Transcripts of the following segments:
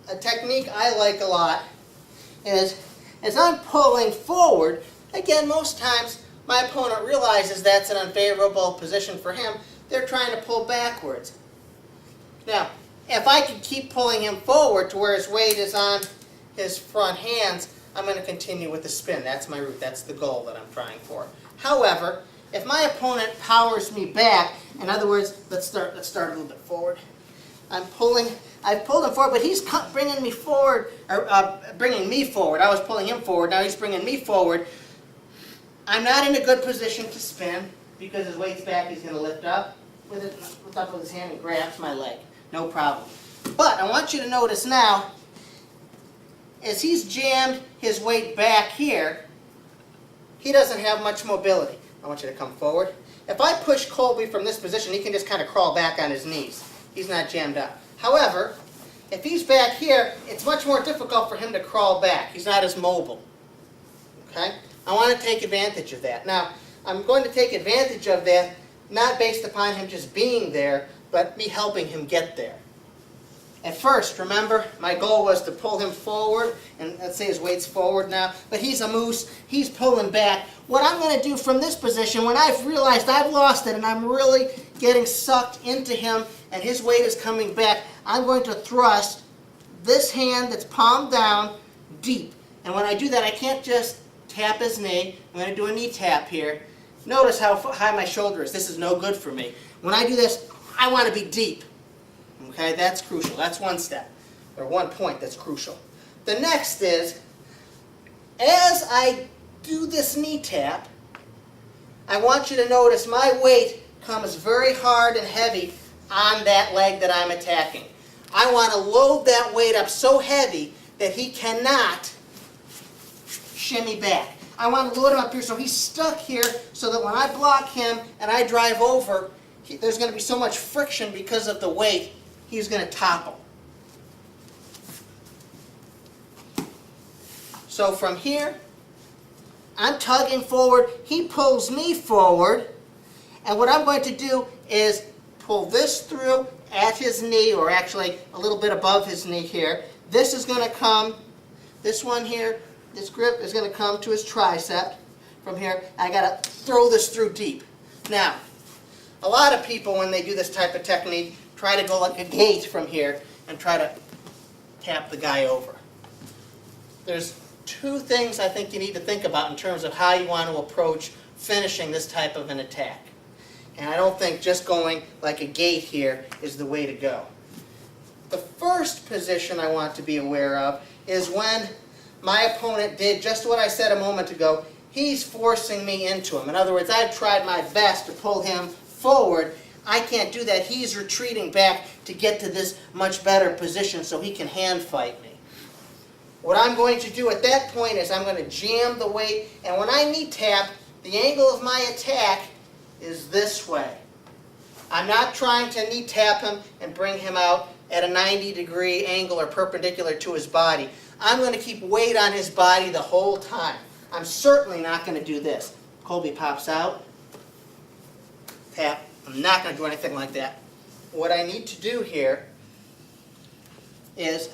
a technique I like a lot is, as I'm pulling forward, again, most times my opponent realizes that's an unfavorable position for him. They're trying to pull backwards. Now, if I can keep pulling him forward to where his weight is on his front hands, I'm going to continue with the spin. That's my route. That's the goal that I'm trying for. However, if my opponent powers me back, in other words, let's start a little bit forward. I've pulled him forward, but he's bringing me forward, or bringing me forward. I was pulling him forward. Now he's bringing me forward. I'm not in a good position to spin because his weight's back. He's going to lift up with his hand and grabs my leg. No problem. But I want you to notice now, as he's jammed his weight back here, he doesn't have much mobility. I want you to come forward. If I push Colby from this position, he can just kind of crawl back on his knees. He's not jammed up. However, if he's back here, it's much more difficult for him to crawl back. He's not as mobile. Okay? I want to take advantage of that. Now, I'm going to take advantage of that, not based upon him just being there, but me helping him get there. At first, remember, my goal was to pull him forward, and let's say his weight's forward now, but he's a moose, he's pulling back. What I'm going to do from this position, when I've realized I've lost it and I'm really getting sucked into him and his weight is coming back, I'm going to thrust this hand that's palm down deep. And when I do that, I can't just tap his knee. I'm going to do a knee tap here. Notice how high my shoulder is. This is no good for me. When I do this, I want to be deep. Okay, that's crucial. That's one step, or 1 point that's crucial. The next is, as I do this knee tap, I want you to notice my weight comes very hard and heavy on that leg that I'm attacking. I want to load that weight up so heavy that he cannot shimmy back. I want to load him up here so he's stuck here so that when I block him and I drive over, there's going to be so much friction because of the weight, he's going to topple. So from here, I'm tugging forward, he pulls me forward, and what I'm going to do is pull this through at his knee, or actually a little bit above his knee here. This is going to come, this one here, this grip is going to come to his tricep from here. I got to throw this through deep. Now, a lot of people, when they do this type of technique, try to go like a gate from here and try to tap the guy over. There's two things I think you need to think about in terms of how you want to approach finishing this type of an attack. And I don't think just going like a gate here is the way to go. The first position I want to be aware of is when my opponent did just what I said a moment ago. He's forcing me into him. In other words, I've tried my best to pull him forward. I can't do that. He's retreating back to get to this much better position so he can hand fight me. What I'm going to do at that point is I'm going to jam the weight, and when I knee tap, the angle of my attack is this way. I'm not trying to knee tap him and bring him out at a 90-degree angle or perpendicular to his body. I'm going to keep weight on his body the whole time. I'm certainly not going to do this. Colby pops out, tap. I'm not going to do anything like that. What I need to do here is,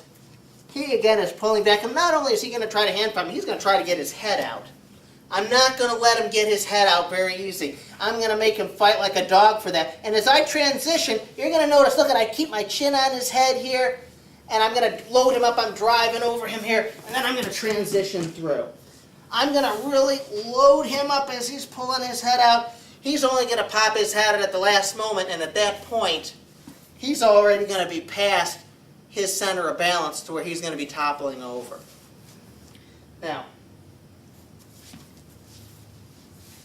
he again is pulling back, and not only is he going to try to hand fight me, he's going to try to get his head out. I'm not going to let him get his head out very easy. I'm going to make him fight like a dog for that. And as I transition, you're going to notice, look, I keep my chin on his head here, and I'm going to load him up. I'm driving over him here, and then I'm going to transition through. I'm going to really load him up as he's pulling his head out. He's only going to pop his head out at the last moment, and at that point, he's already going to be past his center of balance to where he's going to be toppling over. Now,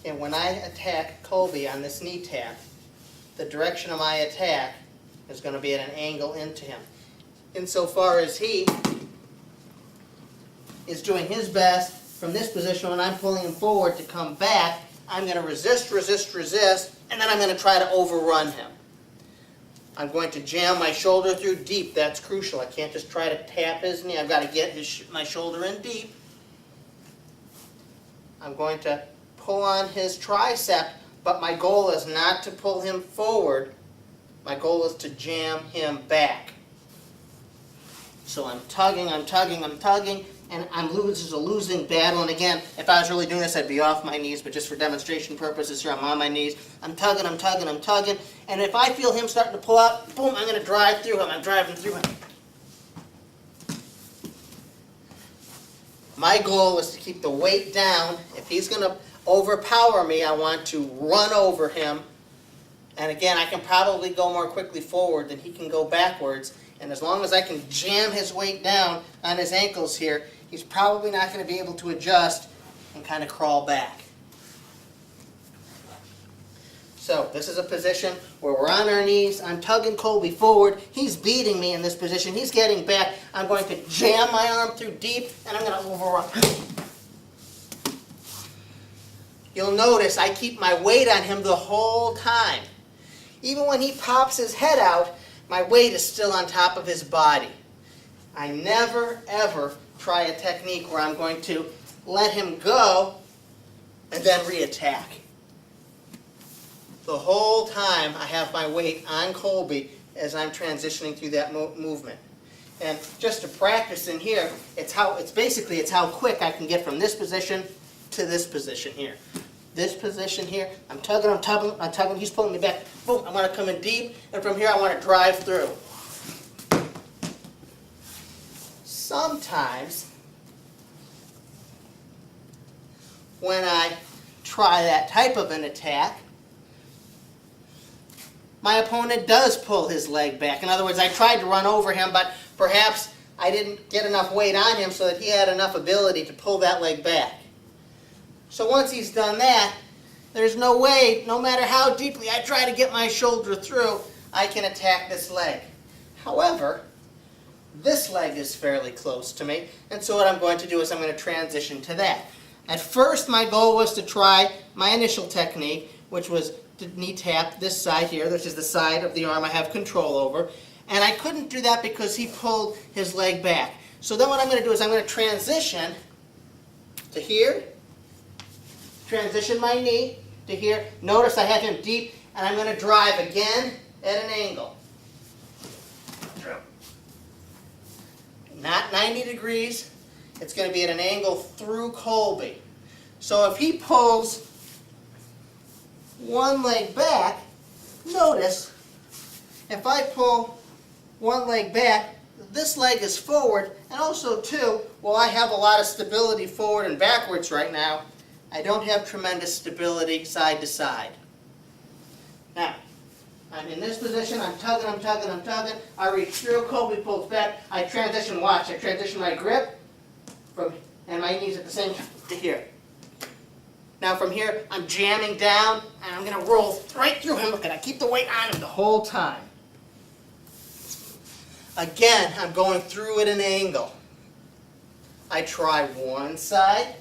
and when I attack Colby on this knee tap, the direction of my attack is going to be at an angle into him. Insofar as he is doing his best from this position, when I'm pulling him forward to come back, I'm going to resist, resist, resist, and then I'm going to try to overrun him. I'm going to jam my shoulder through deep. That's crucial. I can't just try to tap his knee. I've got to get my shoulder in deep. I'm going to pull on his tricep, but my goal is not to pull him forward. My goal is to jam him back. So I'm tugging, and this is a losing battle. And again, if I was really doing this, I'd be off my knees, but just for demonstration purposes here, I'm on my knees. I'm tugging, and if I feel him starting to pull out, boom, I'm going to drive through him. I'm driving through him. My goal is to keep the weight down. If he's going to overpower me, I want to run over him. And again, I can probably go more quickly forward than he can go backwards. And as long as I can jam his weight down on his ankles here, he's probably not going to be able to adjust and kind of crawl back. So this is a position where we're on our knees. I'm tugging Colby forward. He's beating me in this position. He's getting back. I'm going to jam my arm through deep, and I'm going to overrun. You'll notice I keep my weight on him the whole time. Even when he pops his head out, my weight is still on top of his body. I never, ever try a technique where I'm going to let him go and then reattack. The whole time I have my weight on Colby as I'm transitioning through that movement. And just to practice in here, it's how quick I can get from this position to this position here. This position here, I'm tugging, he's pulling me back. Boom, I want to come in deep, and from here I want to drive through. Sometimes, when I try that type of an attack, my opponent does pull his leg back. In other words, I tried to run over him, but perhaps I didn't get enough weight on him so that he had enough ability to pull that leg back. So once he's done that, there's no way, no matter how deeply I try to get my shoulder through, I can attack this leg. However, this leg is fairly close to me, and so what I'm going to do is I'm going to transition to that. At first, my goal was to try my initial technique, which was to knee tap this side here, which is the side of the arm I have control over, and I couldn't do that because he pulled his leg back. So then what I'm going to do is I'm going to transition to here, transition my knee to here. Notice I have him deep, and I'm going to drive again at an angle. Not 90 degrees. It's going to be at an angle through Colby. So if he pulls one leg back, notice if I pull one leg back, this leg is forward, and also too, while I have a lot of stability forward and backwards right now, I don't have tremendous stability side to side. Now, I'm in this position, I'm tugging, I reach through, Colby pulls back, I transition, watch, I transition my grip and my knees at the same time to here. Now from here, I'm jamming down, and I'm going to roll right through him. Look at, I keep the weight on him the whole time. Again, I'm going through at an angle. I try one side.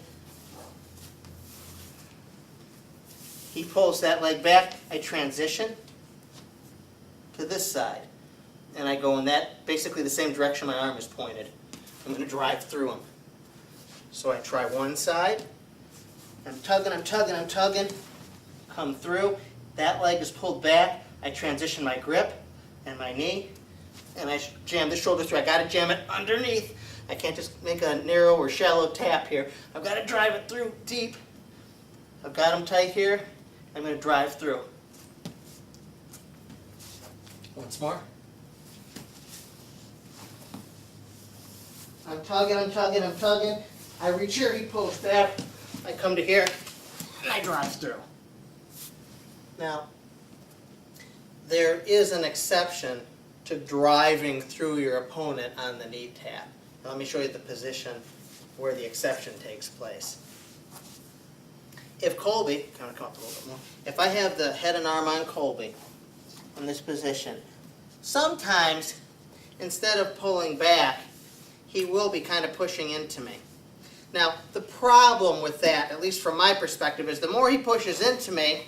He pulls that leg back. I transition to this side. And I go in that, basically the same direction my arm is pointed. I'm going to drive through him. So I try one side. I'm tugging. Come through. That leg is pulled back. I transition my grip and my knee. And I jam the shoulder through. I got to jam it underneath. I can't just make a narrow or shallow tap here. I've got to drive it through deep. I've got him tight here. I'm going to drive through. Once more. I'm tugging. I reach here, he pulls back. I come to here, and I drive through. Now, there is an exception to driving through your opponent on the knee tap. Now, let me show you the position where the exception takes place. If Colby, kind of come up a little bit more, if I have the head and arm on Colby in this position, sometimes instead of pulling back, he will be kind of pushing into me. Now, the problem with that, at least from my perspective, is the more he pushes into me,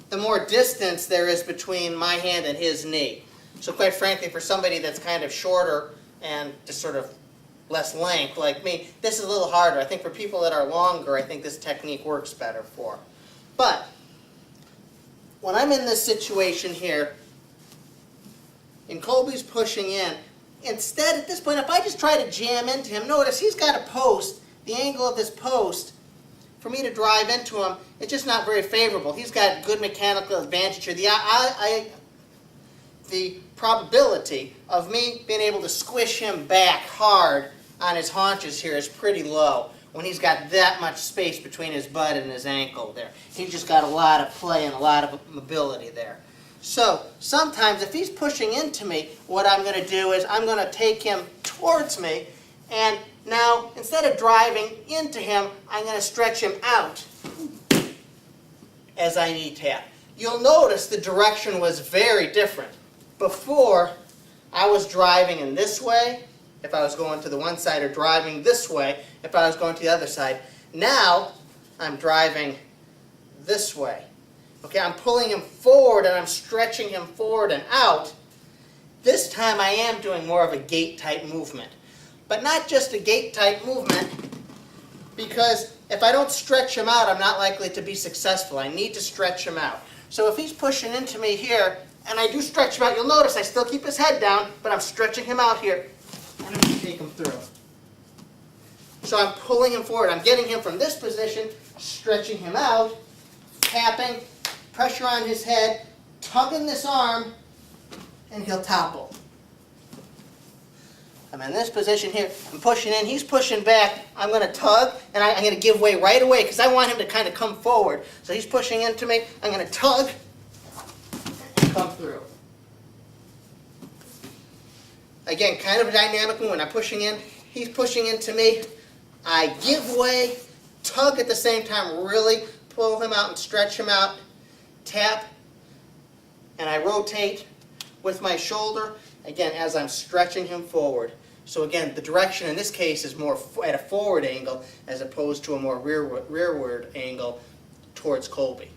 the more distance there is between my hand and his knee. So quite frankly, for somebody that's kind of shorter and just sort of less length like me, this is a little harder. I think for people that are longer, I think this technique works better for. But when I'm in this situation here, and Colby's pushing in, instead, at this point, if I just try to jam into him, notice he's got a post, the angle of this post, for me to drive into him, it's just not very favorable. He's got good mechanical advantage here. The probability of me being able to squish him back hard on his haunches here is pretty low when he's got that much space between his butt and his ankle there. He's just got a lot of play and a lot of mobility there. So sometimes if he's pushing into me, what I'm going to do is I'm going to take him towards me, and now instead of driving into him, I'm going to stretch him out as I knee tap. You'll notice the direction was very different. Before, I was driving in this way if I was going to the one side, or driving this way if I was going to the other side. Now, I'm driving this way. Okay, I'm pulling him forward and I'm stretching him forward and out. This time I am doing more of a gate type movement. But not just a gate type movement, because if I don't stretch him out, I'm not likely to be successful. I need to stretch him out. So if he's pushing into me here, and I do stretch him out, you'll notice I still keep his head down, but I'm stretching him out here, and I'm going to take him through. So I'm pulling him forward. I'm getting him from this position, stretching him out, tapping, pressure on his head, tugging this arm, and he'll topple. I'm in this position here. I'm pushing in. He's pushing back. I'm going to tug, and I'm going to give way right away because I want him to kind of come forward. So he's pushing into me. I'm going to tug and come through. Again, kind of a dynamic movement. I'm pushing in. He's pushing into me. I give way, tug at the same time, really pull him out and stretch him out, tap, and I rotate with my shoulder, again, as I'm stretching him forward. So again, the direction in this case is more at a forward angle as opposed to a more rearward angle towards Colby.